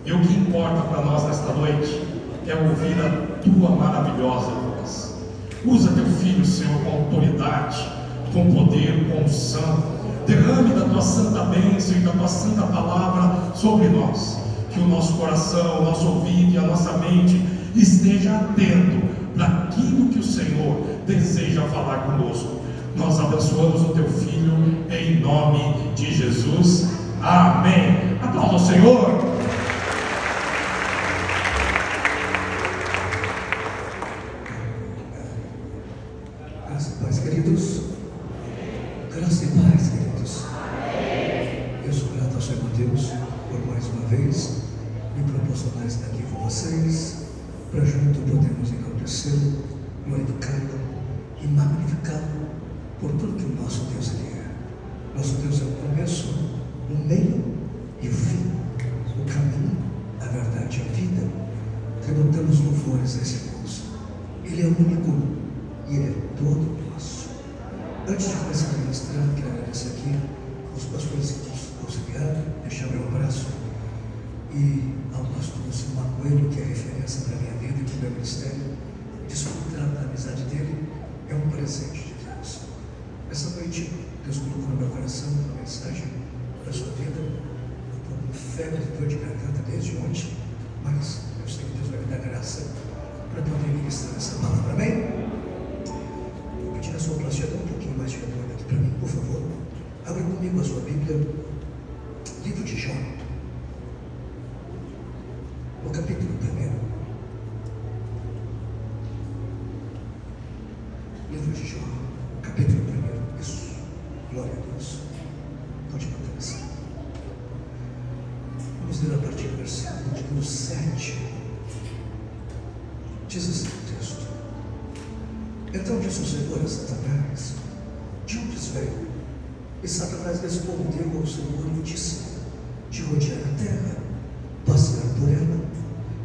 E o que importa para nós nesta noite é ouvir a tua maravilhosa voz. Usa teu filho, Senhor, com autoridade, com poder, com unção. Derrame da tua santa bênção e da tua santa palavra sobre nós. Que o nosso coração, o nosso ouvido e a nossa mente esteja atento para aquilo que o Senhor deseja falar conosco. Nós abençoamos o teu filho em nome de Jesus. Amém. Aplauda ao Senhor. Graça e paz, queridos. Graça e paz, queridos. Eu sou grato ao Senhor Deus por mais uma vez me proporcionar estar aqui com vocês, para junto podermos engrandecê-lo, glorificá-lo e magnificá-lo por tudo que o nosso Deus ele é. Nosso Deus é o começo, o meio e o fim, o caminho, a verdade e a vida. Tributamos louvores a esse Deus. Ele é único e ele é todo nosso. Antes de começar a ministrar, quero agradecer aqui aos pastores que nos auxiliaram, deixar meu abraço, e ao pastor Manuel, que é referência para a minha vida e para o meu ministério. Desfrutar da amizade dele é um presente de Deus. Essa noite, Deus colocou no meu coração uma mensagem para a sua vida. Eu estou com febre de dor de garganta desde ontem, mas eu sei que Deus vai me dar graça para poder ministrar essa palavra. Amém? Vou pedir a sua plateia, dá um pouquinho mais de retorno aqui para mim, por favor. Abra comigo a sua Bíblia, livro de Jó, no capítulo 1. Livro de Jó, capítulo 1. Isso, glória a Deus. Pode botar assim. Vamos ler a partir do versículo de número 7. Diz assim o texto: Então disse o Senhor a Satanás: De onde veio? E Satanás respondeu ao Senhor e disse: De rodear a terra, passear por ela.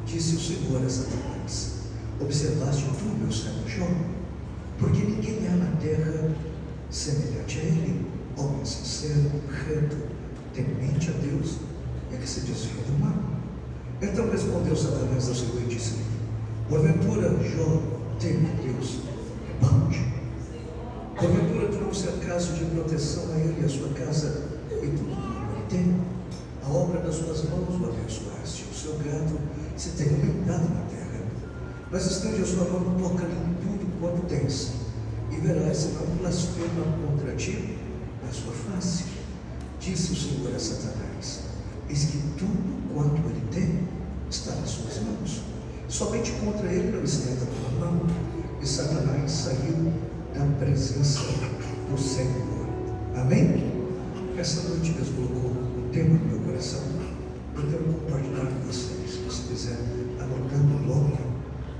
Disse o Senhor a Satanás: Observaste tu, meu servo Jó? Porque ninguém há na terra semelhante a ele, homem sincero, reto, temente a Deus, e que se desvia do mal. Então respondeu Satanás ao Senhor e disse-lhe: Porventura Jó teme a Deus? Balde. Porventura tu não se acaso de proteção a ele e a sua casa e tudo o que ele tem? A obra das suas mãos o abençoaste, o seu gado se tem aumentado na terra. Mas estende a sua mão, toca-lhe em tudo quanto tens, e verás se não blasfema contra ti na sua face. Disse o Senhor a Satanás: Eis que tudo quanto ele tem está nas suas mãos, somente contra ele não estenda a tua mão. E Satanás saiu da presença do Senhor. Amém? Essa noite Deus colocou um tema no meu coração. Eu quero compartilhar com vocês. Se você quiser anotar no bloco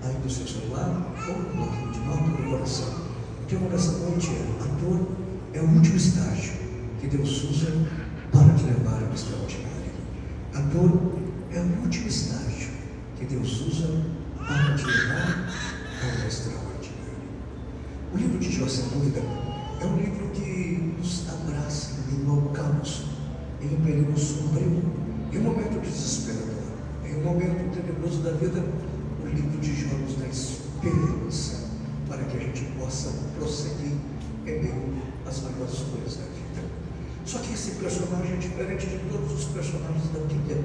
aí do seu celular ou no bloquinho de nota no coração. O tema dessa noite é: a dor é o último estágio que Deus usa para te levar ao extraordinário. A dor é o último estágio que Deus usa para te levar ao extraordinário. O livro de Jó, sem dúvida, é um livro que nos abraça em meio ao caos, em um período sombrio, em um momento desesperador, em um momento tenebroso da vida. O livro de Jó nos dá esperança para que a gente possa prosseguir em meio às maiores dores da vida. Só que esse personagem é diferente de todos os personagens da Bíblia,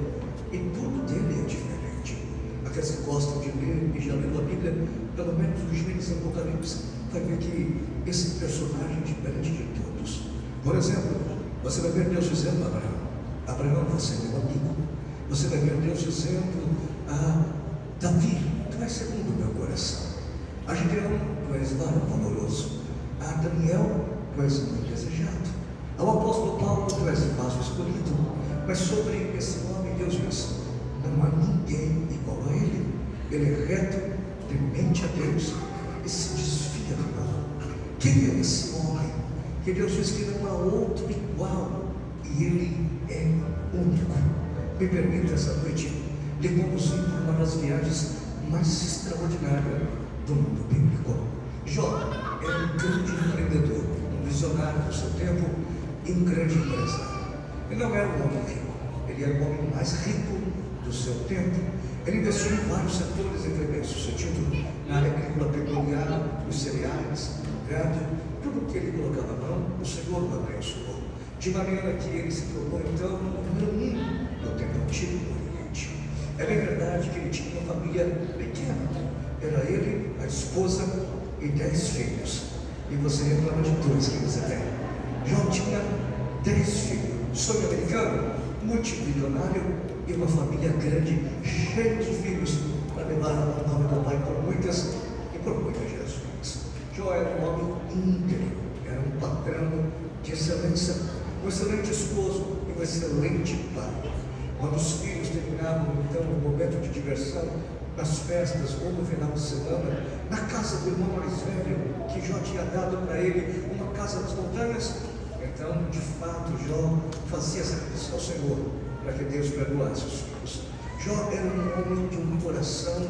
e tudo dele é diferente. Aqueles que gostam de ler e já leram a Bíblia, pelo menos o Gênesis e Apocalipse, vai ver que esse personagem é diferente de todos. Por exemplo, você vai ver Deus dizendo a Abraão: Abraão, você é meu amigo. Você vai ver Deus dizendo a Davi: Tu és segundo o meu coração. A Gideão: Tu és varão valoroso. A Daniel: Tu és muito desejado. Ao apóstolo Paulo: Tu és vaso escolhido. Mas sobre esse homem Deus diz: Não há ninguém igual a ele. Ele é reto, temente a Deus e se desvia do mal. Quem é esse homem que Deus diz que não há outro igual e ele é único? Me permita essa noite lhe conduzir por uma das viagens mais extraordinárias do mundo bíblico. Jó era um grande empreendedor, um visionário do seu tempo e um grande empresário. Ele não era um homem rico, ele era o homem mais rico do seu tempo. Ele investiu em vários setores, ele foi bem sucedido na área agrícola peculiar, os cereais, o gado, tudo que ele colocava a mão, o Senhor o abençoou. De maneira que ele se tornou então o número 1 no tempo antigo do Oriente. É bem verdade que ele tinha uma família pequena. Era ele, a esposa e 10 filhos. E você reclama de 2 que você tem. Jó tinha 10 filhos. Sonho americano, multimilionário e uma família grande, cheia de filhos, para levar o nome do pai por muitas e por muitas gerações. Jó era um homem íntegro, era um patrão de excelência, um excelente esposo e um excelente pai. Quando os filhos terminavam então o momento de diversão, nas festas ou no final de semana, na casa do irmão mais velho, que Jó tinha dado para ele uma casa nas montanhas, então, de fato, Jó fazia sacrifício ao Senhor para que Deus perdoasse os filhos. Jó era um homem de um coração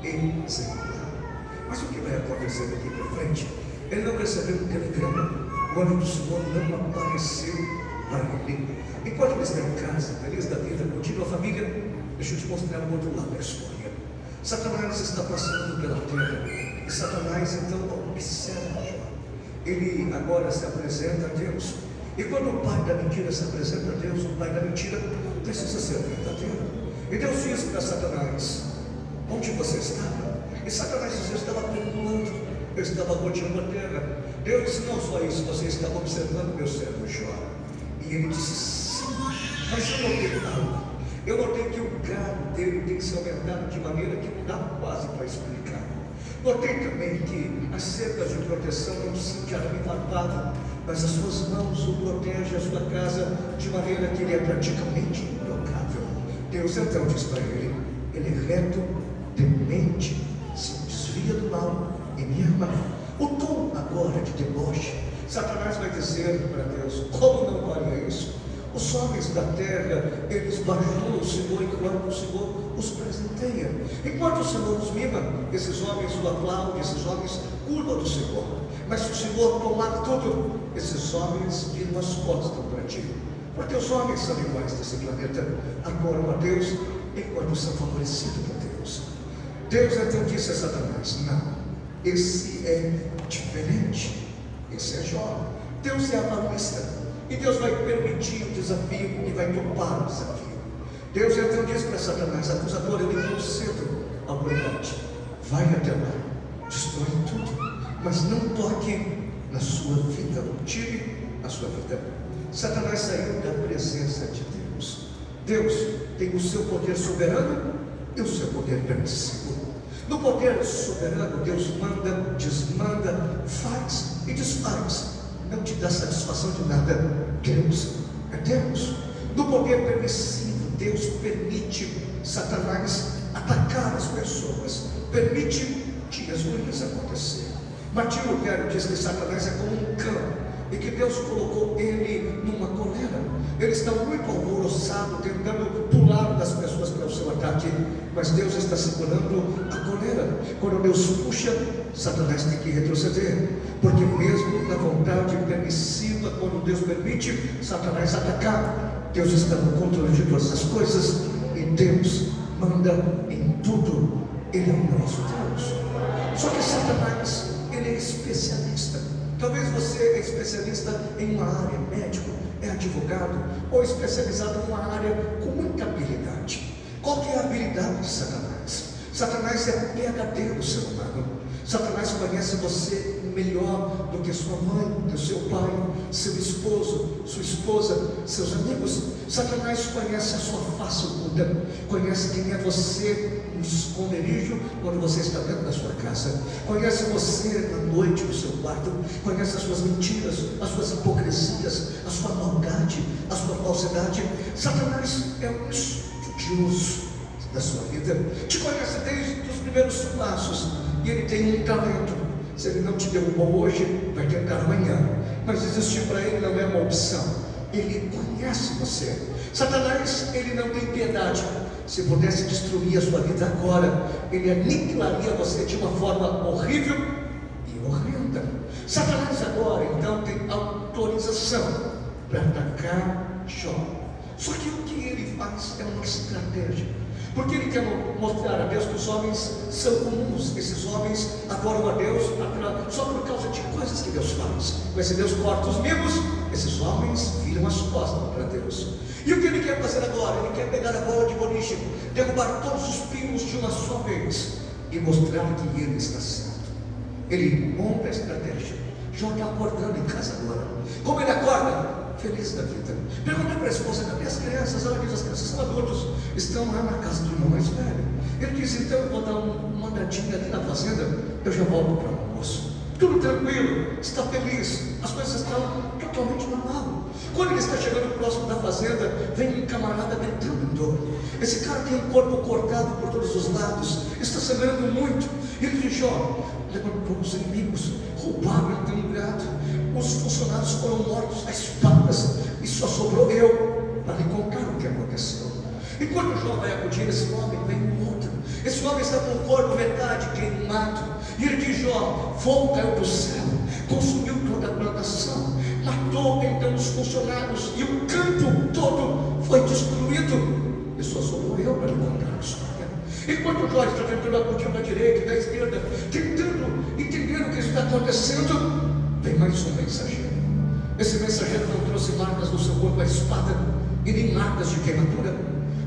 exemplar. Mas o que vai acontecer daqui para frente? Ele não recebeu um telegrama, o anjo do Senhor não apareceu para ele. Enquanto ele está em casa, feliz da vida, curtindo a família, deixa eu te mostrar o outro lado da história. Satanás está passando pela terra e Satanás então observa Jó. Ele agora se apresenta a Deus. E quando o pai da mentira se apresenta a Deus, o pai da mentira precisa ser verdadeiro. E Deus disse para Satanás: onde você estava? E Satanás disse: eu estava pulando, eu estava rodeando a terra. Deus disse: não só isso, você estava observando meu servo Jó. E ele disse: sim, mas eu notei algo. Eu notei que o gado dele tem se aumentado de maneira que não dá quase para explicar. Notei também que as cercas de proteção não são de arame farpado, mas as suas mãos o protegem, a sua casa, de maneira que ele é praticamente intocável. Deus então diz para ele: ele é reto, temente, se desvia do mal e me ama. O tom agora de deboche, Satanás vai dizer para Deus: como não faria isso? Os homens da terra, eles bajulam o Senhor enquanto o Senhor os presenteia. Enquanto o Senhor os mima, esses homens o aplaudem, esses homens curvam do Senhor. Mas se o Senhor tomar tudo, esses homens viram as costas para ti. Porque os homens são iguais desse planeta, adoram a Deus enquanto são favorecidos por Deus. Deus então disse a Satanás: não, esse é diferente, esse é Jó. Deus é avalista. E Deus vai permitir o desafio e vai topar o desafio. Deus então diz para Satanás, acusador: eu lhe concedo a autoridade. Vai até lá, destrói tudo, mas não toque na sua vida, não tire a sua vida. Satanás saiu da presença de Deus. Deus tem o seu poder soberano e o seu poder permissivo. No poder soberano, Deus manda, desmanda, faz e desfaz. Não te dá satisfação de nada. Deus é Deus. No poder permissivo, Deus permite Satanás atacar as pessoas, permite dias ruins acontecer. Martinho Lutero diz que Satanás é como um cão e que Deus colocou ele numa coleira. Ele está muito alvoroçado, tentando pular das pessoas para o seu ataque, mas Deus está segurando a coleira. Quando Deus puxa, Satanás tem que retroceder, porque mesmo na vontade permissiva, quando Deus permite Satanás atacar, Deus está no controle de todas as coisas e Deus manda em tudo. Ele é o nosso Deus. Só que Satanás, ele é especialista. Talvez você é especialista em uma área, médico, é advogado, ou especializado em uma área com muita habilidade. Qual que é a habilidade de Satanás? Satanás é o PhD do ser humano. Satanás conhece você melhor do que sua mãe, do seu pai, seu esposo, sua esposa, seus amigos. Satanás conhece a sua face oculta, conhece quem é você no esconderijo quando você está dentro da sua casa, conhece você na noite no seu quarto, conhece as suas mentiras, as suas hipocrisias, a sua maldade, a sua falsidade. Satanás é um estudioso da sua vida, te conhece desde os primeiros passos e ele tem um talento. Se ele não te derrubou hoje, vai tentar amanhã, mas existir para ele não é uma opção. Ele conhece você. Satanás, ele não tem piedade. Se pudesse destruir a sua vida agora, ele aniquilaria você de uma forma horrível e horrenda. Satanás agora então tem autorização para atacar Jó. Só que o que ele faz é uma estratégia. Porque ele quer mostrar a Deus que os homens são comuns. Esses homens adoram a Deus só por causa de coisas que Deus faz. Mas se Deus corta os membros, esses homens viram as costas para Deus. E o que ele quer fazer agora? Ele quer pegar a bola de boliche, derrubar todos os pinos de uma só vez e mostrar que ele está certo. Ele monta a estratégia. Jó está acordando em casa agora. Como ele acorda? Feliz da vida. Pergunta para a esposa: cadê as crianças? Ela diz: as crianças são adultos, estão lá na casa do irmão mais velho. Ele diz: então eu vou dar uma andadinha ali na fazenda, eu já volto para o almoço. Tudo tranquilo, está feliz, as coisas estão totalmente normal. Quando ele está chegando próximo da fazenda, vem um camarada gritando em dor. Esse cara tem um corpo cortado por todos os lados, está sangrando muito. Ele diz: Jó, levantou os inimigos, roubaram então um gado. Os funcionários foram mortos a espadas e só sobrou eu para lhe contar o que aconteceu. Enquanto Jó vai acudir esse homem, vem um outro. Esse homem está com o corpo metade queimado. E ele diz: Jó, fogo caiu do céu, consumiu toda a plantação, matou então os funcionários e o campo todo foi destruído. E só sobrou eu para lhe contar a história. Enquanto Jó está tentando acudir da direita e da esquerda, tentando entender o que está acontecendo, vem mais um mensageiro. Esse mensageiro não trouxe marcas no seu corpo à espada e nem marcas de queimadura,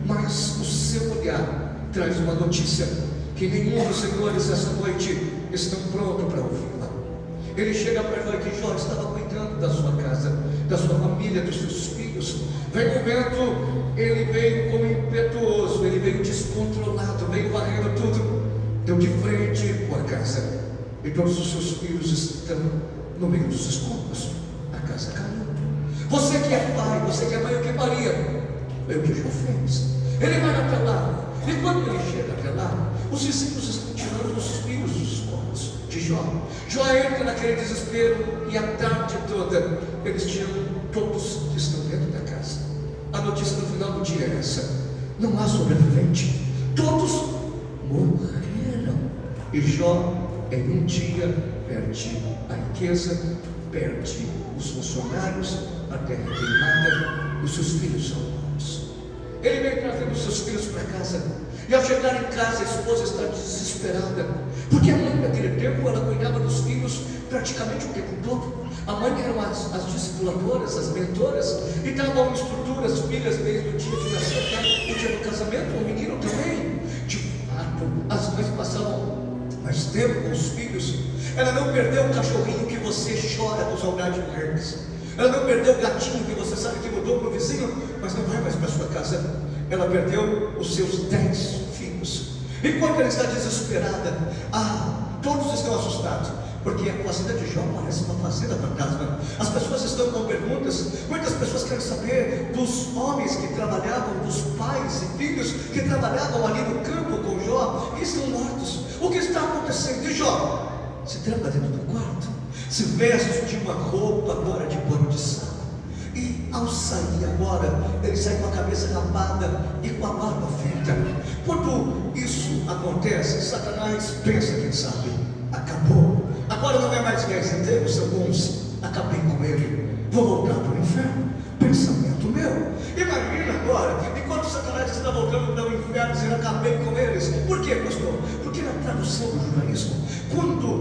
mas o seu olhar traz uma notícia que nenhum dos senhores essa noite estão prontos para ouvi-la. Ele chega para Jó e diz: Jó, estava cuidando da sua casa, da sua família, dos seus filhos. Vem um vento, ele veio como impetuoso, ele veio descontrolado, veio varrendo tudo, deu de frente com a casa, e todos os seus filhos estão no meio dos escombros. A casa caiu. Você que é pai, você que é mãe, o que faria? É o que Jó fez. Ele vai até lá, e quando ele chega até lá, os vizinhos estão tirando os filhos dos escombros de Jó. Jó entra naquele desespero, e a tarde toda eles tiram todos que estão dentro da casa. A notícia no final do dia é essa: não há sobrevivente, todos morreram. E Jó, em um dia, perde a riqueza, perde os funcionários, a terra queimada, os seus filhos são mortos. Ele vem trazendo os seus filhos para casa, e ao chegar em casa, a esposa está desesperada, porque a mãe naquele tempo, ela cuidava dos filhos praticamente o tempo todo. A mãe eram as discipuladoras, as mentoras, e davam estrutura às filhas desde o dia de nascer até o dia do casamento, o menino também. De fato, as mães passavam mais tempo com os filhos. Ela não perdeu o cachorrinho que você chora com saudade de eles. Ela não perdeu o gatinho que você sabe que mudou para o vizinho, mas não vai mais para sua casa. Ela perdeu os seus 10 filhos. Enquanto ela está desesperada, todos estão assustados, porque a fazenda de Jó parece uma fazenda fantasma. As pessoas estão com perguntas. Muitas pessoas querem saber dos homens que trabalhavam, dos pais e filhos que trabalhavam ali no campo com Jó, e estão mortos. O que está acontecendo? E Jó se tranca dentro do quarto, se veste de uma roupa agora de pano de sal, e ao sair agora, ele sai com a cabeça rapada e com a barba feita. Quando isso acontece, Satanás pensa, quem sabe, acabou, agora não é mais 10 centavos, são 11, acabei com ele, vou voltar para o inferno. Pensamento meu. Imagina agora, enquanto Satanás está voltando para o inferno, dizendo: acabei com eles. Por quê, pastor? Porque na tradução do judaísmo,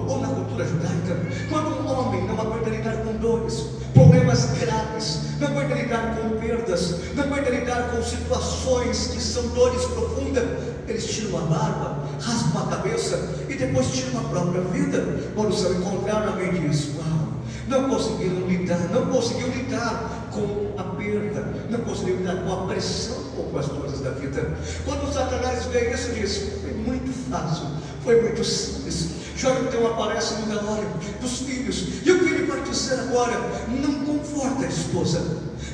ou na cultura judaica, quando um homem não aguenta lidar com dores, problemas graves, não aguenta lidar com perdas, não aguenta lidar com situações que são dores profundas, eles tiram a barba, raspam a cabeça e depois tiram a própria vida. Quando são encontrados, alguém diz: uau, não conseguiram lidar com a perda, não conseguiram lidar com a pressão ou com as dores da vida. Quando Satanás vê isso, diz: foi muito fácil, foi muito simples. Jó então aparece no velório dos filhos, e o que ele vai dizer agora não conforta a esposa,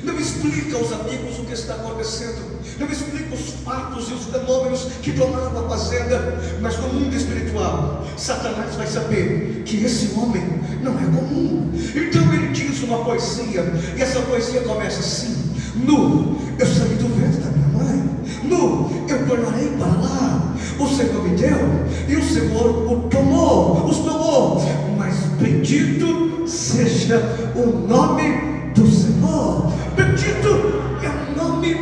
não explica aos amigos o que está acontecendo, não explica os fatos e os fenômenos que tomaram a fazenda, mas no mundo espiritual, Satanás vai saber que esse homem não é comum. Então ele diz uma poesia, e essa poesia começa assim: nu eu saí do ventre da minha mãe, nu eu tornarei para lá, o Senhor me deu, e o Senhor os tomou, mas bendito seja o nome do Senhor. Bendito é o nome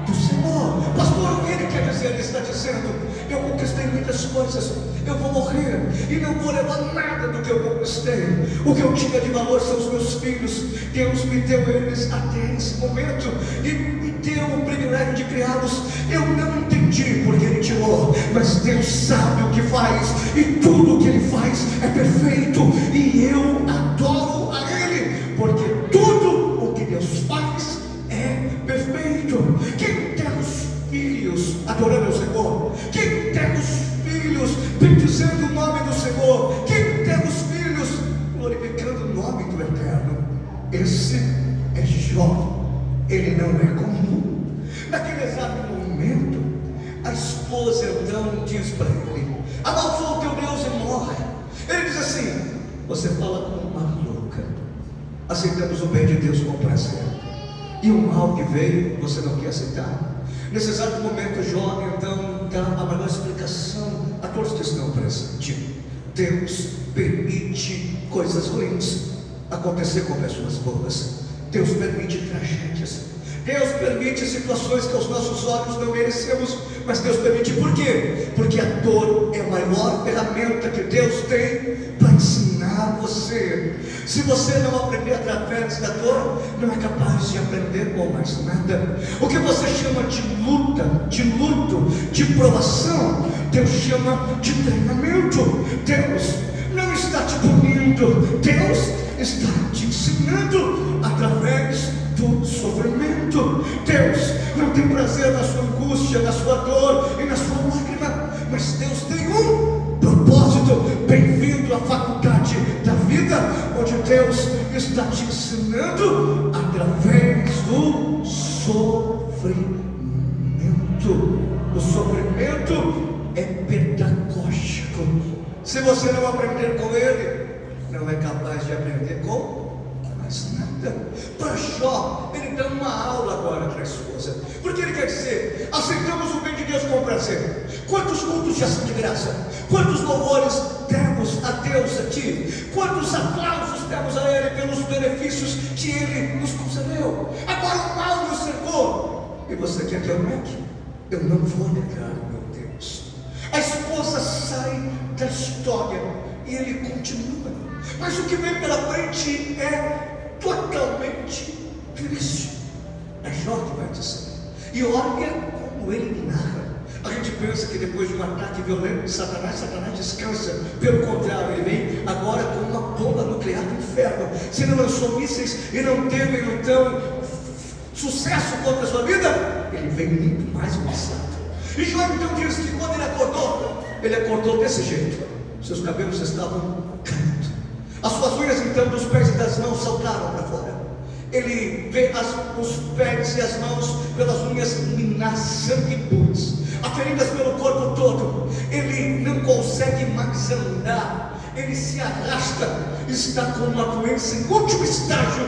do Senhor. Pastor, o que ele quer dizer? Ele está dizendo dizendo: eu conquistei muitas coisas, eu vou morrer e não vou levar nada do que eu conquistei. O que eu tinha de valor são os meus filhos. Deus me deu eles até esse momento e me deu o privilégio de criá-los. Eu não entendi porque Ele tirou, mas Deus sabe o que faz, e tudo o que Ele faz é perfeito, e eu adoro a Ele, porque tudo o que Deus faz é perfeito. Quem tem os filhos adorando o Senhor? Quem tem os filhos bendizendo o nome do Senhor? Quem tem os filhos glorificando o nome do Eterno? Esse é Jó. Ele não é comum. Naquele exato momento, a esposa então diz para ele: amaldiçoa o teu Deus e morre. Ele diz assim: você fala como uma louca. Aceitamos o bem de Deus com prazer, e o mal que veio você não quer aceitar. Nesse exato momento, Jó então dá a maior explicação a todos que estão presentes. Deus permite coisas ruins acontecer com pessoas boas. Deus permite tragédias. Deus permite situações que aos nossos olhos não merecemos, mas Deus permite. Por quê? Porque a dor é a maior ferramenta que Deus tem para ensinar você. Se você não aprender através da dor, não é capaz de aprender com mais nada. O que você chama de luta, de luto, de provação, Deus chama de treinamento. Deus não está te punindo, Deus está te ensinando através do sofrimento. Deus não tem prazer na sua angústia, na sua dor e na sua lágrima, mas Deus tem um propósito. Bem-vindo à faculdade da vida, onde Deus está te ensinando através do sofrimento. O sofrimento é pedagógico. Se você não aprender com ele, não é capaz de aprender com mais nada. Para Jó, ele dá uma aula agora para a esposa, porque ele quer dizer: aceitamos o bem de Deus com prazer. Quantos cultos de ação de graça, quantos louvores demos a Deus, a ti, quantos aplausos demos a Ele pelos benefícios que Ele nos concedeu. Agora o mal nos cercou, e você quer que eu negue? Eu não vou negar, meu Deus. A esposa sai da história e ele continua, mas o que vem pela frente é totalmente triste. É Jó que vai dizer, e olha como ele narra. A gente pensa que depois de um ataque violento de Satanás descansa. Pelo contrário, ele vem agora com uma bomba nuclear do inferno. Se ele lançou mísseis e não teve então sucesso contra a sua vida, ele vem muito mais lançado. E Jó então diz que quando ele acordou desse jeito. Seus cabelos estavam caindo, as suas unhas então dos pés e das mãos saltaram para fora. Ele vê os pés e as mãos pelas unhas minar sangue puros, feridas pelo corpo todo. Ele não consegue mais andar, ele se arrasta, está com uma doença em último estágio,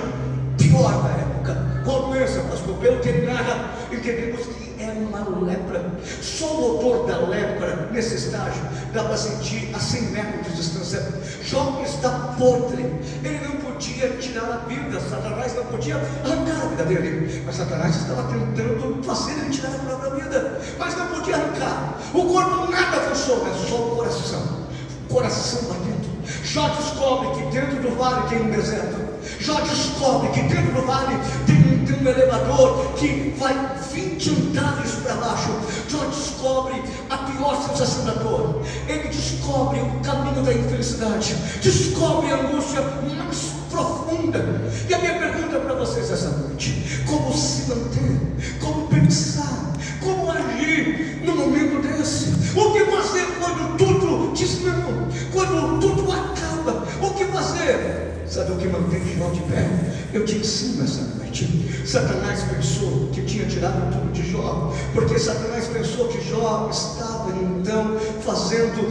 pior da época. Qual doença, pastor? Pelo que ele narra, entendemos que é uma lepra. Só o odor da lepra, nesse estágio, dá para sentir a 100 metros de distância. Jó está podre, ele não podia tirar a vida, Satanás não podia arrancar a vida dele, mas Satanás estava tentando fazer ele tirar a própria vida, mas não podia arrancar. O corpo nada funciona, é só o coração batendo. Jó descobre que dentro do vale tem um deserto. Jó descobre que dentro do vale tem um elevador que vai 20 andares para baixo. Jó descobre a pior sensação da dor. Ele descobre o caminho da infelicidade, descobre a angústia mais profunda. E a minha pergunta para vocês essa noite: como se manter, como pensar, como agir no momento desse? O que fazer quando tudo desmama, quando tudo acaba? O que fazer? Sabe o que mantém Jó de pé? Eu te ensino essa noite. Satanás pensou que tinha tirado tudo de Jó, porque Satanás pensou que Jó estava então fazendo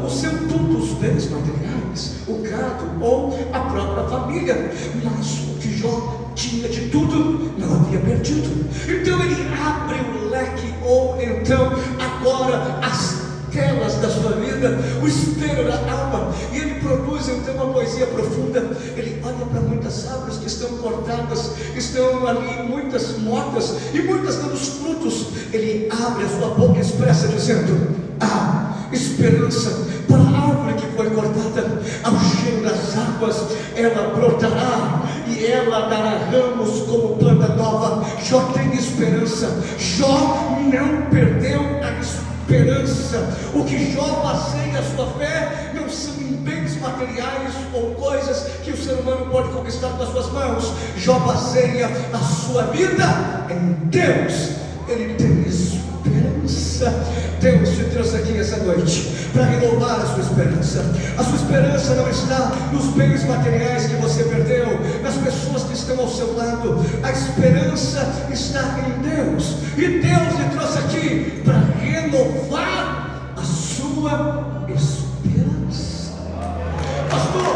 o seu tudo, os bens materiais, o gado ou a própria família, mas o que Jó tinha de tudo não havia perdido. Então ele abre o leque, ou então agora as telas da sua vida, o espelho da alma, e ele produz então uma poesia profunda. Ele olha para muitas árvores que estão cortadas, estão ali muitas mortas e muitas dando frutos. Ele ele abre a sua boca e expressa dizendo: há esperança para a árvore que foi cortada. Ao cheiro das águas ela brotará e ela dará ramos como planta nova. Jó tem esperança. Jó não perdeu a esperança. O que Jó baseia a sua fé não são em bens materiais ou coisas que o ser humano pode conquistar com as suas mãos. Jó baseia a sua vida em Deus. Ele tem esperança. Deus te trouxe aqui essa noite para renovar a sua esperança. A sua esperança não está nos bens materiais que você perdeu, nas pessoas que estão ao seu lado. A esperança está em Deus. E Deus te trouxe aqui para renovar a sua esperança. Pastor,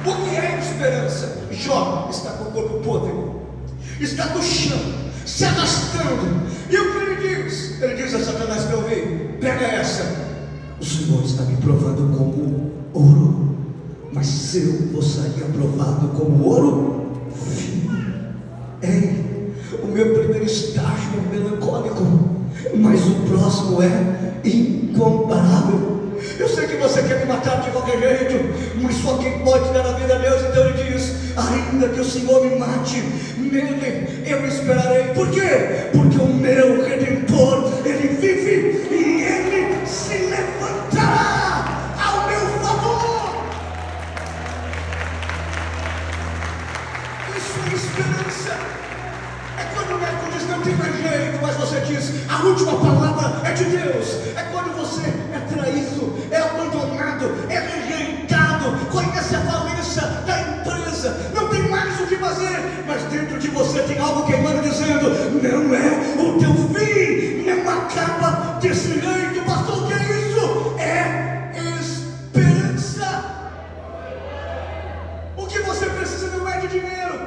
o que é esperança? Jó está com o corpo podre, está no chão, se arrastando. E o que ele diz? Ele diz a Satanás para ouvir: pega essa. O Senhor está me provando como ouro, mas eu vou sair aprovado como ouro fino. Ei, o meu primeiro estágio é melancólico, mas o próximo é incomparável. Eu sei que você quer me matar de qualquer jeito, mas só quem pode dar a vida a Deus. Então ele diz: ainda que o Senhor me mate, nele eu esperarei. Por quê? Porque o meu Redentor, ele vive e ele se levantará ao meu favor. Isso é esperança. É quando o médico diz: não tem mais jeito, mas você diz: a última palavra é de Deus. É quando você é traído, é abandonado, é rejeitado, conhece a falência da empresa, não tem mais o que fazer, mas dentro de você tem algo queimando dizendo: não é o teu fim, não acaba desse jeito. Pastor, o que é isso? É esperança. O que você precisa não é de dinheiro,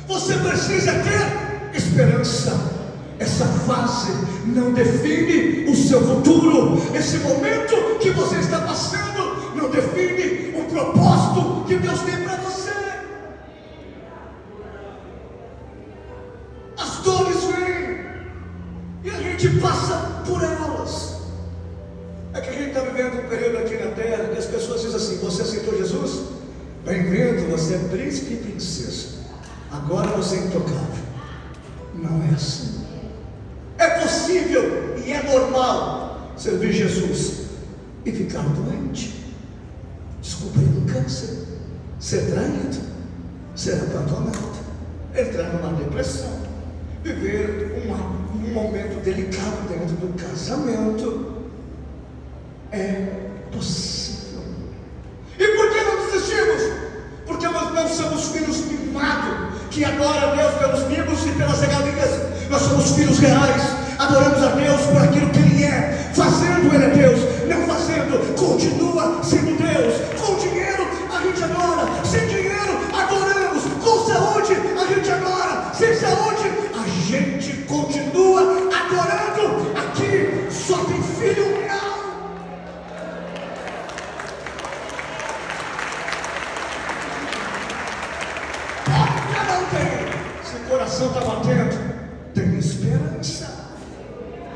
você precisa ter esperança. Essa fase não define o seu futuro. Esse momento que você está passando não define o propósito que Deus tem para você. As dores vêm e a gente passa por elas. É que a gente está vivendo um período aqui na terra que as pessoas dizem assim: você aceitou Jesus? Bem-vindo, você é príncipe e princesa, agora você é intocável. Não é assim. É possível e é normal servir Jesus e ficar doente, descobrir um câncer, ser traído, ser abandonado, entrar numa depressão, viver um momento delicado dentro do casamento. É possível. E por que não desistimos? Porque nós não somos filhos mimados, que adoram a Deus pelos mimos e pelas regalias. Nós somos filhos reais, adoramos a Deus por aquilo que Ele é. Fazendo, Ele é Deus; não fazendo, continua sendo Deus. Com dinheiro a gente adora, sem dinheiro adoramos. Com saúde a gente adora, sem saúde a gente continua adorando. Aqui só tem filho real. Não tem. Se o coração está batendo, tem esperança.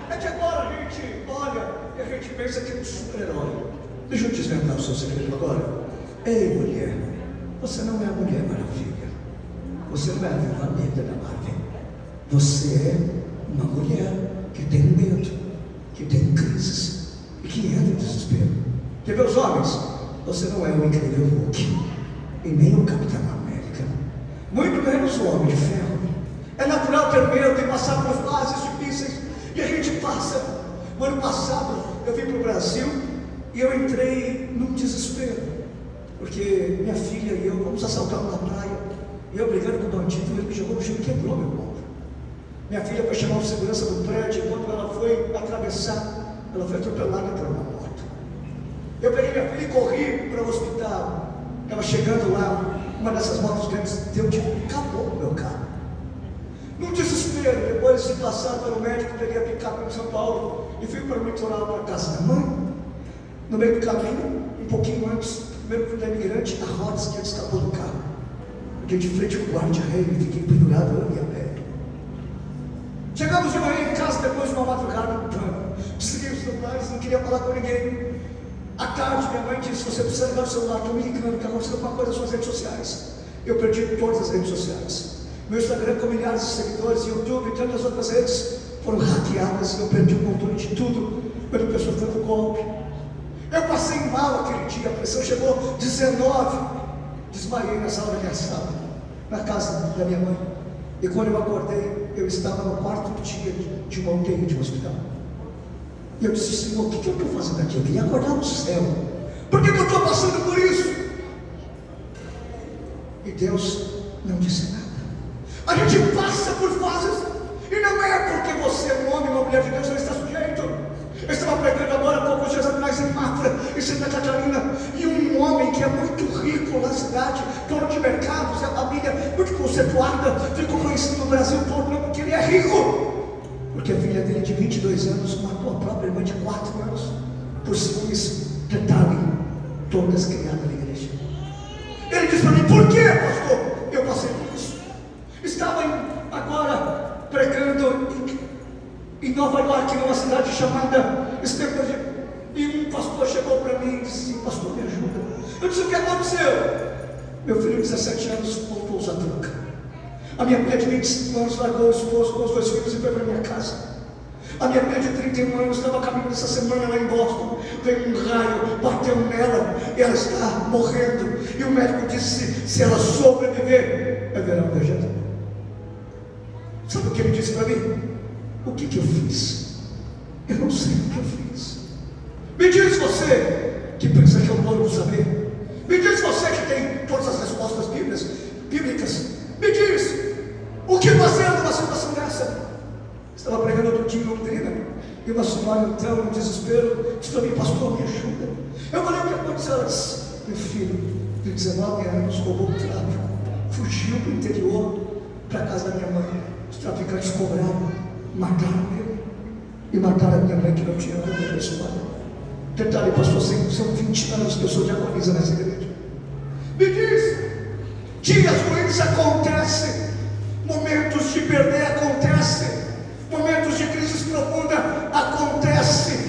É que agora a gente olha e a gente pensa que é um super-herói. Deixa eu te desvendar o seu segredo agora. Ei, mulher, você não é a Mulher Maravilha, você não é a Viúva Negra da Marvel. Você é uma mulher que tem medo, que tem crises e que entra em desespero. Quer ver os homens? Você não é o Incrível Hulk e nem o Capitão América, muito menos o Homem de Ferro. É natural ter medo e passar por fases difíceis, e a gente passa. No ano passado eu vim para o Brasil e eu entrei num desespero, porque minha filha e eu vamos assaltar uma praia, e eu brigando com o bandido, ele me jogou no chão e quebrou meu ombro. Minha filha foi chamar o segurança do prédio, e quando ela foi atravessar, ela foi atropelada por uma moto. Eu peguei minha filha e corri para o hospital. Estava chegando lá, uma dessas motos grandes deu de acabou o meu carro. Num desespero, depois de passar pelo médico, peguei a picape em São Paulo e fui para o litoral, para a casa da mãe. No meio do caminho, um pouquinho antes, primeiro fui da imigrante, a roda esquerda escapou do carro. Fiquei de frente com o guarda-rei e fiquei pendurado, eu e a pé. Chegamos de manhã em casa depois de uma madrugada no pano. Desliguei os celulares, não queria falar com ninguém. À tarde, minha mãe disse: você precisa ligar o celular, estou me ligando, que aconteceu alguma coisa nas suas redes sociais. Eu perdi todas as redes sociais. Meu Instagram com milhares de seguidores, YouTube e tantas outras redes foram hackeadas e eu perdi o controle de tudo quando pessoas dando golpe. Eu passei mal aquele dia, a pressão chegou 19. Desmaiei na sala da minha sala, na casa da minha mãe. E quando eu acordei, eu estava no quarto dia de uma UTI de um hospital. E eu disse: Senhor, o que eu estou fazendo aqui? Eu queria acordar no céu. Por que eu estou passando por isso? E Deus não disse nada. A gente passa por fases, e não é porque você é um homem, uma mulher de Deus, não está sujeito. Eu estava pregando agora há poucos dias atrás em Mafra, em Santa Catarina, e um homem que é muito rico na cidade, dono de mercados, a família muito conceituada, ficou conhecido no Brasil todo, não porque ele é rico, porque a filha dele de 22 anos matou a própria irmã de 4 anos, por ciúmes, detalhe, todas criadas na igreja. Ele disse para mim: por que, pastor? Eu passei por isso. Estava agora pregando em Nova York, numa cidade chamada Stanford, e um pastor chegou para mim e disse: pastor, me ajuda. Eu disse: o que aconteceu? Meu filho de 17 anos voltou a usar droga. A minha mulher de 25 anos largou o esposo com os 2 filhos e foi para minha casa. A minha mulher de 31 anos estava caminhando essa semana lá em Boston, veio um raio, bateu nela e ela está morrendo. E o médico disse: se ela sobreviver, é verão da gente. Sabe o que ele disse para mim? O que eu fiz? Eu não sei o que eu fiz. Me diz você que pensa que eu vou saber. Me diz você que tem todas as respostas bíblicas. Me diz, o que fazer numa situação dessa? Estava pregando outro dia em Londrina, e uma senhora então, no desespero, disse para mim: pastor, me ajuda. Eu falei: o que aconteceu? Ela disse: meu filho de 19 anos roubou o tráfico, fugiu do interior para a casa da minha mãe. Os traficantes cobraram, mataram ele e mataram a minha mãe, que não tinha como abençoar. Detalhe, pastor, são 20 anos que eu sou diaconisa nessa igreja. Me diz, dias ruins acontecem, momentos de perder acontecem, momentos de crise profunda acontecem.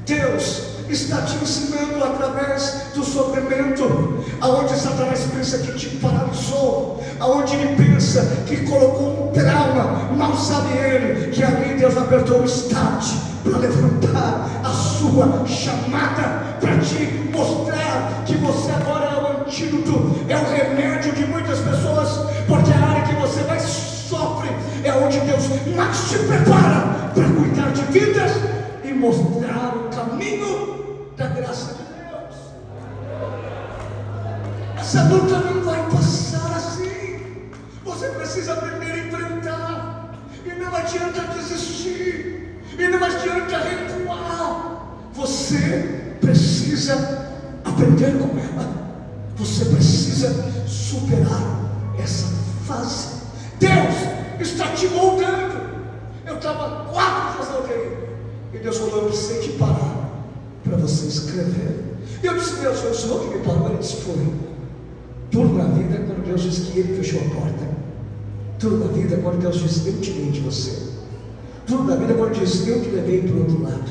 Deus está te ensinando através do sofrimento, aonde Satanás pensa que te paralisou, aonde ele pensa que colocou um trauma, mal sabe ele que ali Deus apertou o start para levantar a sua chamada, para te mostrar que você agora é o antídoto, é o remédio de muitas pessoas, porque a área que você mais sofre é onde Deus mais te prepara para cuidar de vidas e mostrar o caminho da graça de Deus. Essa luta não vai passar assim. Você precisa aprender a enfrentar, e não adianta desistir, e não adianta recuar. Você precisa aprender com ela. Você precisa superar essa fase. Deus está te moldando. Eu estava 4 dias na UTI, e Deus falou: eu precisei te parar para você escrever. E eu disse: Deus, foi o Senhor que me parou. Ele disse: foi. Tudo na vida é quando Deus diz que Ele fechou a porta. Tudo na vida é quando Deus diz: eu tirei de você. Tudo na vida é quando Deus diz: eu te levei para o outro lado,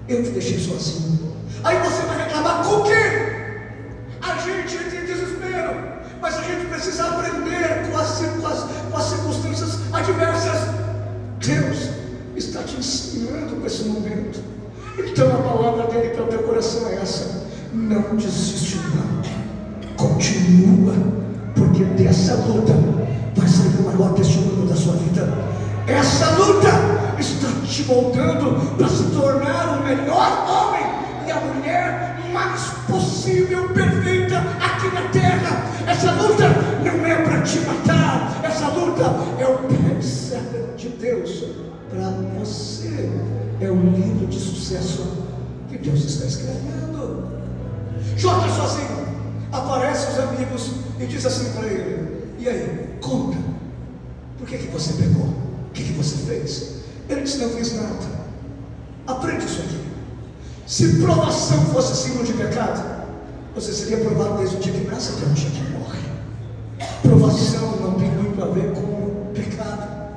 eu te deixei sozinho. Aí você vai reclamar com o quê? A gente entra em desespero, mas a gente precisa aprender com as circunstâncias adversas. Deus está te ensinando com esse momento. Então a palavra dele para o teu coração é essa: não desiste não, continua, porque dessa luta vai sair o maior testemunho da sua vida. Essa luta está te moldando para se tornar o melhor homem e a mulher mais possível, perfeita aqui na terra. Essa luta não é para te matar, essa luta é o best-seller de Deus para você. É um livro de sucesso que Deus está escrevendo. Jó sozinho, aparece os amigos e diz assim para ele: e aí, conta, por que você pegou? O que você fez? Ele disse: não fiz nada. Aprende isso aqui. Se provação fosse símbolo de pecado, Você seria provado desde o dia que nasce até o dia que morre. Provação não tem muito a ver com pecado.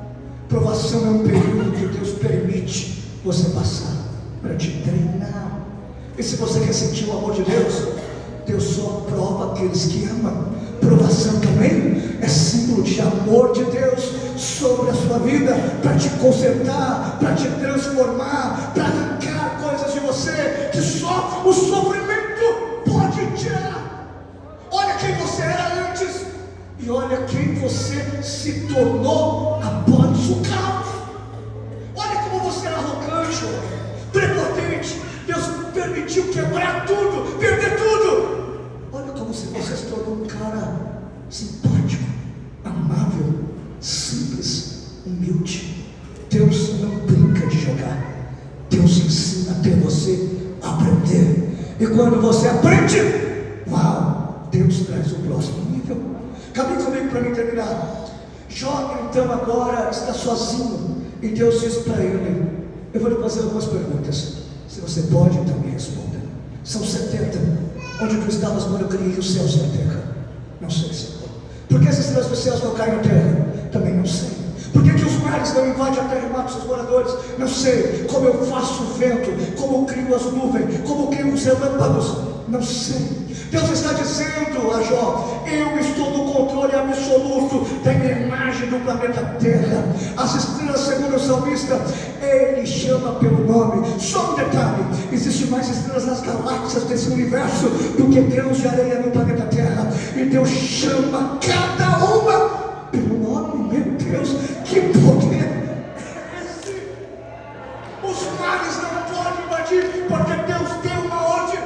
Provação é um período que Deus permite você passar para te treinar. E se você quer sentir o amor de Deus, Deus só prova aqueles que amam. Provação também é símbolo de amor de Deus sobre a sua vida, para te consertar, para te transformar, para arrancar coisas de você que só o sofrimento pode tirar. Olha quem você era antes e olha quem você se tornou após o caos. Olha como você era arrogante, prepotente. Deus permitiu quebrar tudo, perder tudo. Olha como você se tornou um cara simpático, amável, simples, humilde. Deus não brinca de jogar. Deus ensina até você aprender. E quando você aprende, uau, Deus traz o próximo nível. Caminhe comigo para mim terminar. Jó então agora está sozinho e Deus diz para ele: eu vou lhe fazer algumas perguntas. Se você pode, então me responda. São 70. Onde tu estavas quando eu criei os céus e a terra? Não sei, Senhor. Por que as estrelas dos céus não caem na terra? Também não sei. Por que os mares não invadem a terra e matam seus moradores? Não sei. Como eu faço o vento, como eu crio as nuvens, como eu crio os relâmpagos? Não sei. Deus está dizendo a Jó: eu estou no controle absoluto da engrenagem do planeta Terra. As estrelas, segundo o salmista, ele chama pelo nome. Só um detalhe: existem mais estrelas nas galáxias desse universo do que grãos de areia no planeta Terra. E Deus chama cada uma pelo nome. Meu Deus, que poder é esse? Os mares não podem invadir, porque Deus deu uma ordem.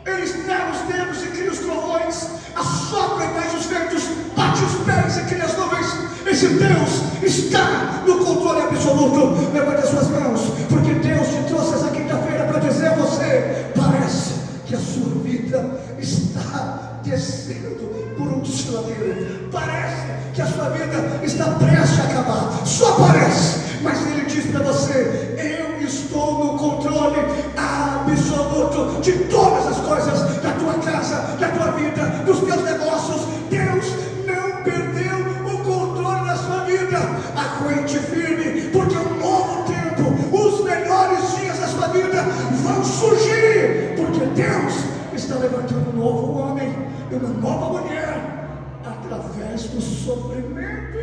Ele espreme os dedos e cria os trovões, assopra e faz os ventos, bate os pés e cria as nuvens. Esse Deus está no controle absoluto. Levante as suas mãos, porque Deus te trouxe essa quinta-feira para dizer a você: parece que a sua vida está descendo por um desfiladeiro. Parece que a sua vida está prestes a acabar. Só parece, mas Ele diz para você: eu estou no controle absoluto de todas as coisas, da tua casa, da tua vida, dos teus negócios. Deus não perdeu o controle da sua vida. Aguente firme, porque um novo tempo, os melhores dias da sua vida vão surgir, porque Deus está levantando um novo homem e uma nova mulher através do sofrimento.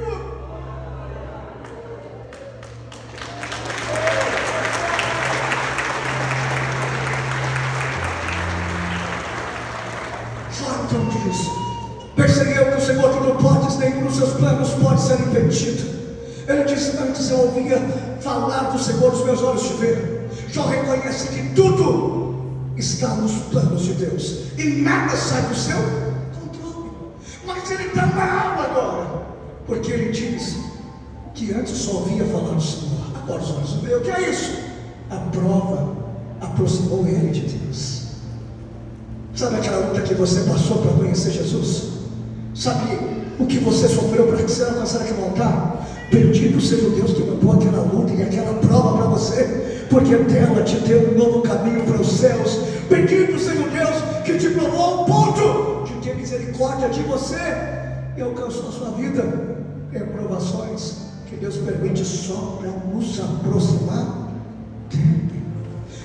Então diz: percebeu que o Senhor tudo pode, nenhum dos seus planos pode ser impedido. Ele disse: antes eu ouvia falar do Senhor, os meus olhos te ver. Jó reconhece que tudo está nos planos de Deus e nada sai do seu controle. Mas ele está mal agora, porque ele diz que antes só ouvia falar do Senhor, agora os olhos veem. O que é isso? A prova aproximou ele de Deus. Sabe aquela luta que você passou para conhecer Jesus? Sabe o que você sofreu para que você alcançar aquele altar? Bendito seja o Deus que mandou aquela luta e aquela prova para você, porque dela te deu um novo caminho para os céus. Bendito seja o Deus que te provou ao ponto de ter misericórdia de você e alcançou a sua vida. Tem provações que Deus permite só para nos aproximar dele.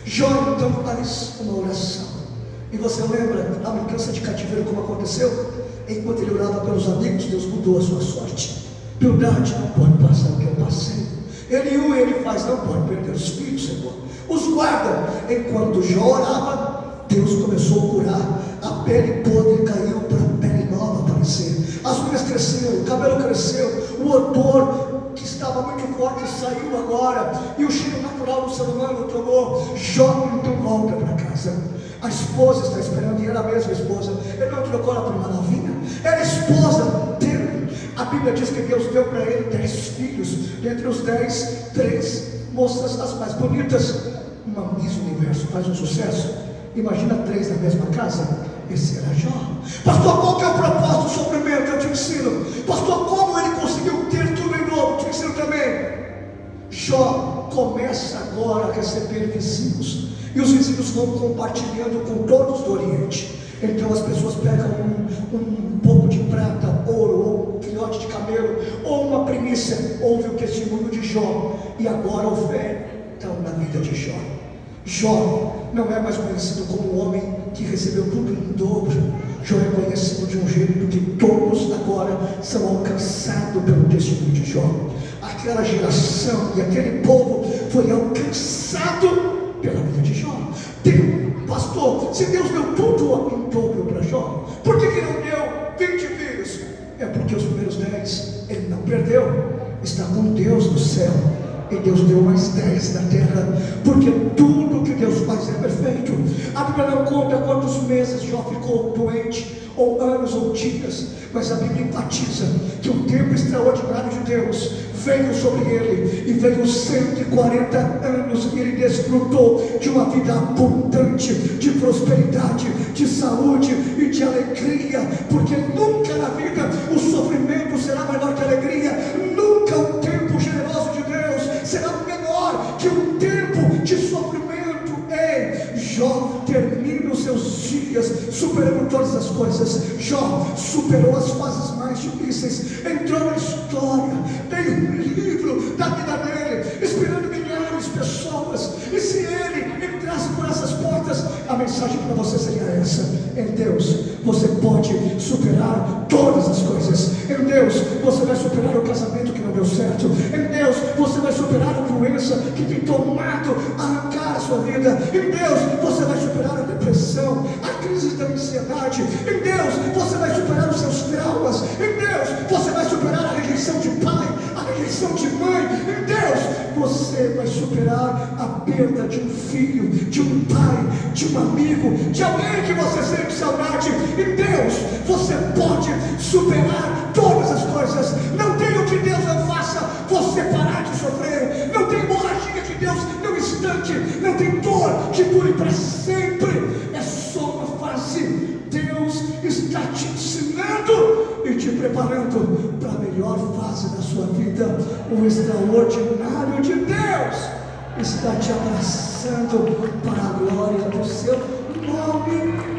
Jó então faz uma oração. E você lembra a mudança de cativeiro como aconteceu? Enquanto ele orava pelos amigos, Deus mudou a sua sorte. Bildade não pode passar o que eu passei. Ele faz, não pode perder os filhos, Senhor. Os guarda. Enquanto Jó orava, Deus começou a curar. A pele podre caiu para a pele nova aparecer. As unhas cresceram, o cabelo cresceu, o odor que estava muito forte saiu agora, e o cheiro natural do ser humano tomou. Jó então volta para casa. A esposa está esperando, e era a mesma esposa. Ele não trocou ela por uma novinha, era a esposa dele. A Bíblia diz que Deus deu para ele 10 filhos. Dentre os 10, 3 moças as mais bonitas. Uma Miss Universo faz um sucesso. Imagina 3 na mesma casa. Esse era Jó. Pastor, qual que é o propósito do sofrimento? Eu te ensino. Pastor, como ele conseguiu ter tudo em novo? Eu te ensino também. Jó começa agora a receber vizinhos, e os vizinhos vão compartilhando com todos do Oriente. Então as pessoas pegam um pouco de prata, ouro, ou um filhote de camelo, ou uma primícia. Ouve o testemunho de Jó, e agora ofertam na vida de Jó. Jó não é mais conhecido como um homem que recebeu tudo em dobro. Jó é conhecido de um jeito que todos agora são alcançados pelo testemunho de Jó. Aquela geração e aquele povo foi alcançado pela vida de Jó. Pastor, se Deus deu tudo em dobro para Jó, por que não deu 20 filhos? É porque os primeiros 10 ele não perdeu, está com Deus no céu. E Deus deu mais 10 na terra, porque tudo que Deus faz é perfeito. A Bíblia não conta quantos meses Jó ficou doente, ou anos, ou dias, mas a Bíblia enfatiza que o tempo extraordinário de Deus veio sobre ele, e veio 140 anos, e ele desfrutou de uma vida abundante, de prosperidade, de saúde e de alegria, porque nunca na vida o sofrimento será maior que a alegria, nunca o tempo generoso de Deus será menor que um tempo de sofrimento. Ei, Jó termina os seus dias superando todas as coisas. Jó superou as fases mais difíceis, entrou na história, tem um livro da vida dele, inspirando milhares de pessoas. E se ele entrasse por essas portas, a mensagem para você seria essa: em Deus você pode superar todas as coisas. Em Deus você vai superar o casamento que não deu certo. Em Deus você vai superar a doença que tem tomado, arrancar a sua vida. Em Deus você vai superar a depressão, a crise da ansiedade. Em Deus você vai superar os seus traumas. Em Deus você vai superar a rejeição de pai, a rejeição de mãe. Em Deus você vai superar a perda de um filho, de um pai, de um amigo, de alguém que você sente saudade. Em Deus você pode superar todas as coisas. Não tem o que Deus não faça você parar de sofrer. Não tem hemorragia que Deus não estanque. Não tem dor que dure para sempre. É só uma fase. Deus está te ensinando e te preparando para a melhor fase da sua vida. O extraordinário de Deus está te abraçando para a glória do seu nome.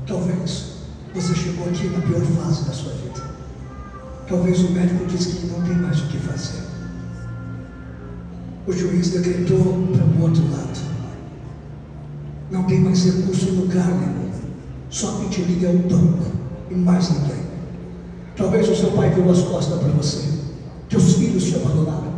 Talvez você chegou aqui na pior fase da sua vida. Talvez o médico disse que não tem mais o que fazer. O juiz decretou para o outro lado. Não tem mais recurso em lugar nenhum. Somente liga ao banco e mais ninguém. Talvez o seu pai virou as costas para você. Teus filhos te abandonaram.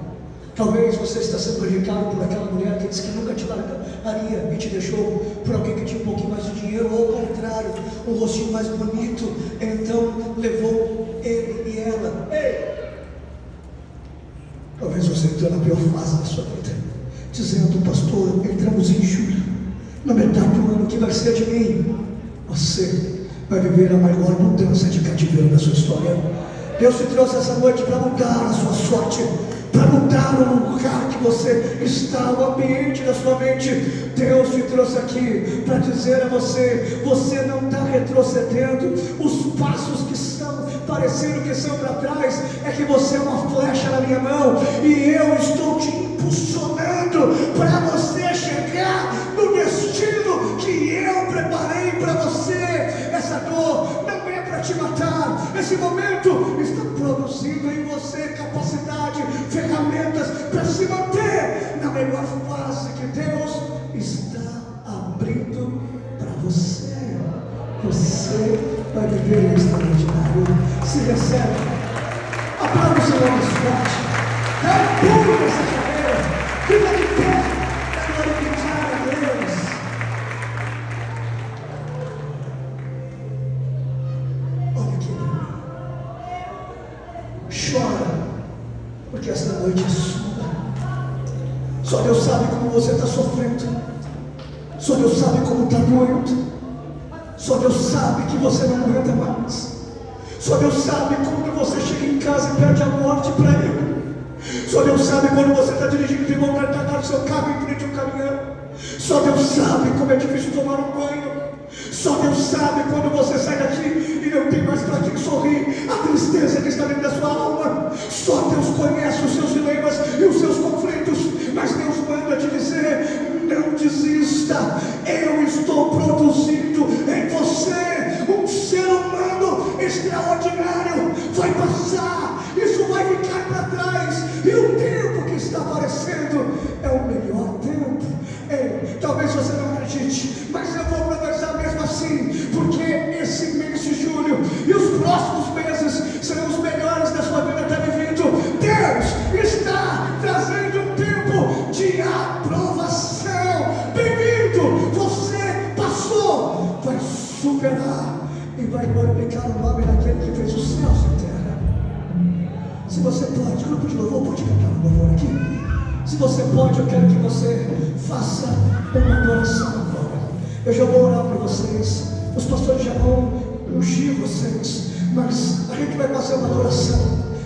Talvez você está sendo rejeitado por aquela mulher que disse que nunca te largaria e te deixou por alguém que tinha um pouquinho mais de dinheiro, ou ao contrário, um rostinho mais bonito, então levou ele e ela. Ei! Talvez você entrou na pior fase da sua vida, dizendo: pastor, entramos em julho, na metade do ano, que vai ser de mim? Você vai viver a maior mudança de cativeiro da sua história. Deus te trouxe essa noite para mudar a sua sorte, para mudar o lugar que você está, o ambiente da sua mente. Deus te trouxe aqui para dizer a você: você não está retrocedendo. Os passos que estão parecendo que são para trás, é que você é uma flecha na minha mão, e eu estou te impulsionando para você chegar no destino que eu preparei para você. Essa dor não é para te matar. Esse momento está produzindo em você capacidade, ferramentas para se manter na melhor fase que Deus está abrindo para você. Você vai viver extraordinário. Se recebe, aplauda o seu nome forte, dá um pulo nessa cadeira, fica de pé para glorificar a Deus. Olha aqui para mim. Chora, porque esta noite é sua. Só Deus sabe como você está sofrendo. Só Deus sabe como está doendo. Só Deus sabe que você não aguenta mais. Só Deus sabe quando você chega em casa e perde a morte para Ele. Só Deus sabe quando você está dirigindo e tem vontade de andar no seu carro em frente a um caminhão. Só Deus sabe como é difícil tomar um banho. Só Deus sabe quando você sai daqui e não tem mais mas para quem sorri, a tristeza que está dentro da sua alma. Só Deus conhece os seus dilemas e os seus conflitos, mas Deus manda te dizer: não desista. Eu estou produzindo em você um ser humano extraordinário. Vai passar, isso vai ficar para trás, e o tempo que está aparecendo é o melhor tempo. Talvez você não acredite, mas eu vou professar mesmo assim, porque esse mês de julho e os próximos meses serão os melhores da sua vida até vivido. Deus está trazendo um tempo de aprovação. Bem-vindo, você passou, vai superar e vai glorificar o nome daquele que fez os céus e a terra. Se você pode, grupo de louvor, pode cantar um louvor aqui. Se você pode, eu quero que você faça uma adoração agora. Eu já vou orar para vocês, os pastores já vão ungir vocês, mas a gente vai fazer uma adoração.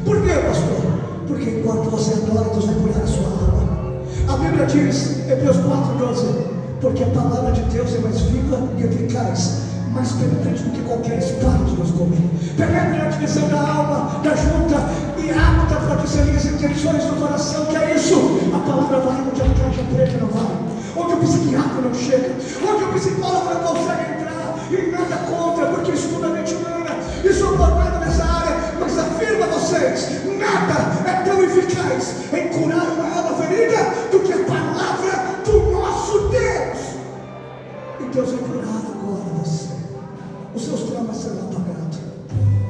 Por quê, pastor? Porque enquanto você adora, Deus vai curar a sua alma. A Bíblia diz, Hebreus 4:12, porque a palavra de Deus é mais viva e eficaz, mais penetrante do que qualquer espada de Deus comum. Penetra a divisão da alma, da junta, e apta para discernir as intenções do coração. Que é isso? A palavra vai onde a caixa preta não vai, onde o psiquiatra não chega, onde o psicólogo não consegue entrar, e nada contra, porque estuda a mente humana e sou formado nessa área, mas afirmo a vocês: nada é tão eficaz em curar uma alma ferida do que a palavra do nosso Deus. E Deus vai curar agora você. Os seus traumas serão apagados,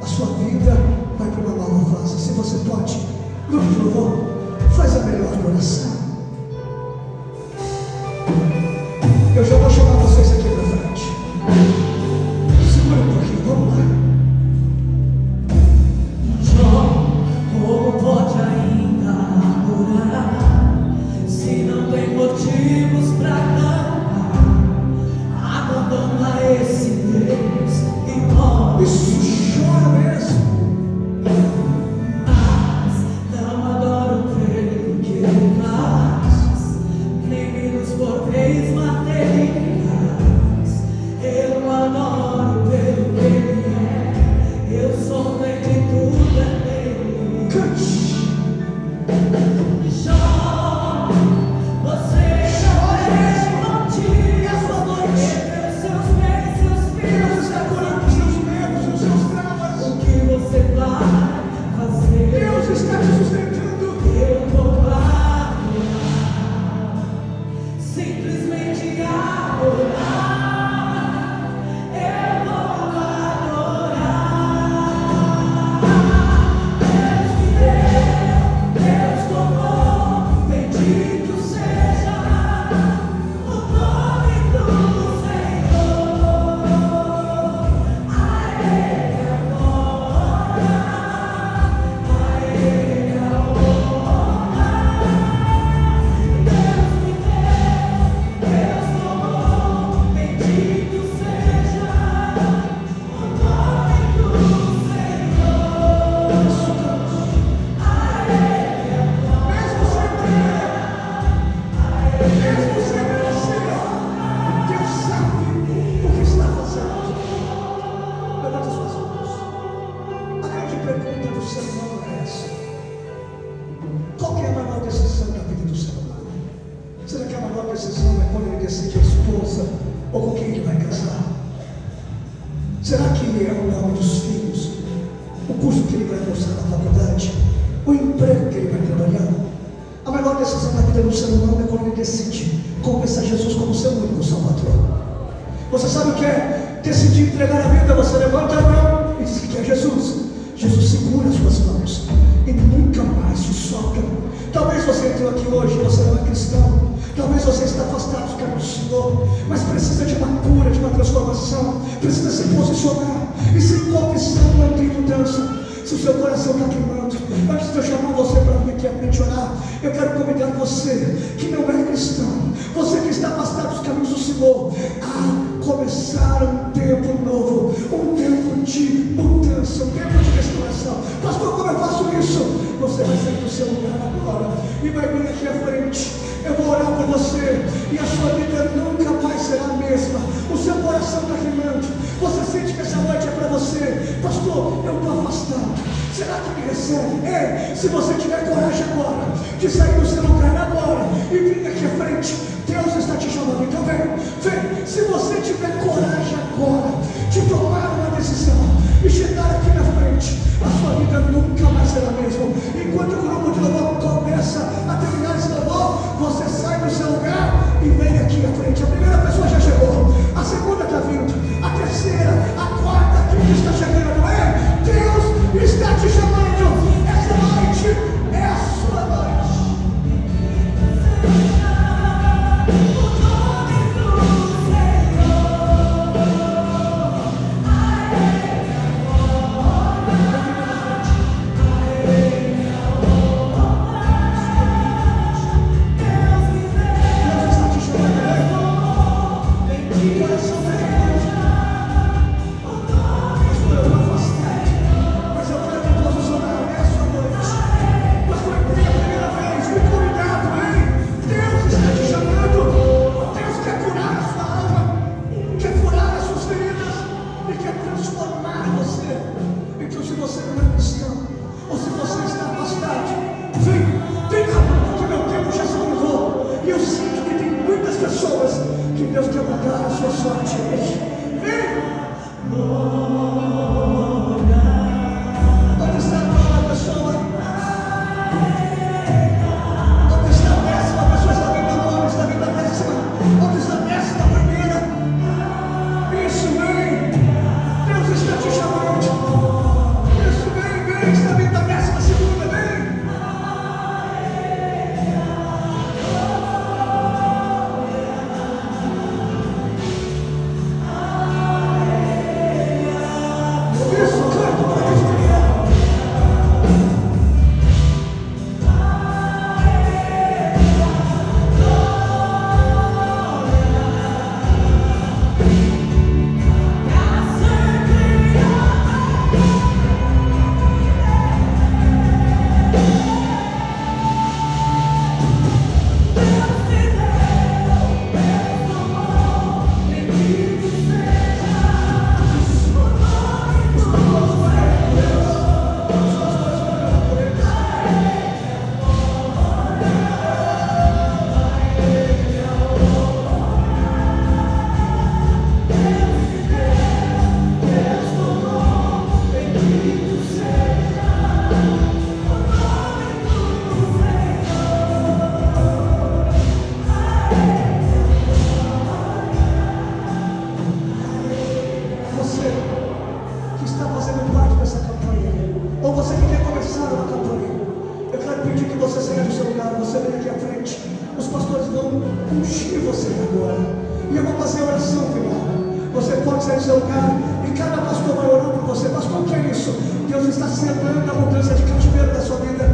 a sua vida vai para uma nova fase. Se você pode, grupo de louvor, faz a melhor oração. Eu já vou chamar vocês aqui para frente. Segura um pouquinho, vamos lá. João, como pode ainda adorar, se não tem motivos para cantar? Abandona esse Deus e morre. Isso, chora mesmo. Mas não adoro pelo que ele faz, nem menos por bens materiais. Eu adoro pelo que ele é, eu sou dele, tudo é dele. Cante. Jó, você já tem motivo, a sua noite, seus bens, seus filhos. Deus está curando os seus medos, os seus traumas. O que você vai fazer? Deus está te sustentando. Eu vou adorar, simplesmente adorar. Eu vou adorar. Deus me deu, Deus tomou, bendito seja o nome do Senhor. A Ele a glória, a Ele a honra. Deus me deu, Deus tomou, bendito seja o nome do Senhor. A Ele a Mesmo sem ter, mesmo sem merecer, Deus sabe o que está fazendo. Levanta suas mãos. A grande pergunta do ser humano é essa: qual que é a maior decisão da vida do ser humano? Será que a maior decisão é quando ele decide a esposa ou com quem ele vai casar? Será que é o nome dos filhos, o curso que ele vai cursar na faculdade, o emprego que ele vai trabalhar? A maior decisão da vida do ser humano é quando ele decide confessar Jesus como seu único Salvador. Você sabe o que é decidir entregar a vida? Você levanta a mão e diz que quer Jesus. Jesus segura as suas mãos e nunca mais te solta. Talvez você entrou aqui hoje e você não é cristão. Talvez você está afastado dos caminhos do Senhor, mas precisa de uma cura, de uma transformação. Precisa se posicionar. E sem confissão não tem mudança. Se o seu coração está queimando, antes de eu chamar você para vir aqui à frente orar, eu quero convidar você que não é cristão, você que está afastado dos caminhos do Senhor, a começar um tempo novo, um tempo de mudança, um tempo de restauração. Pastor, como eu faço isso? Você vai sair do seu lugar agora e vai vir aqui à frente. Eu vou orar por você e a sua vida nunca mais será a mesma. O seu coração está queimando. Você sente que essa noite é para você. pastor, eu estou afastado. Será que me recebe? Ei, se você tiver coragem agora, de sair do seu lugar agora e vir aqui à frente, Deus está te chamando. Então vem. Se você tiver coragem agora de tomar uma decisão e chegar aqui na frente, a sua vida nunca mais será a mesma. Enquanto o grupo de louvor começa a terminar esse louvor, você sai do seu lugar e vem aqui à frente. A primeira pessoa já chegou, a segunda está vindo, a terceira, a quarta, a quinta está chegando. Ei, Deus está te chamando. Essa noite é a sua noite. Deus está selando a mudança de cativeiro da sua vida.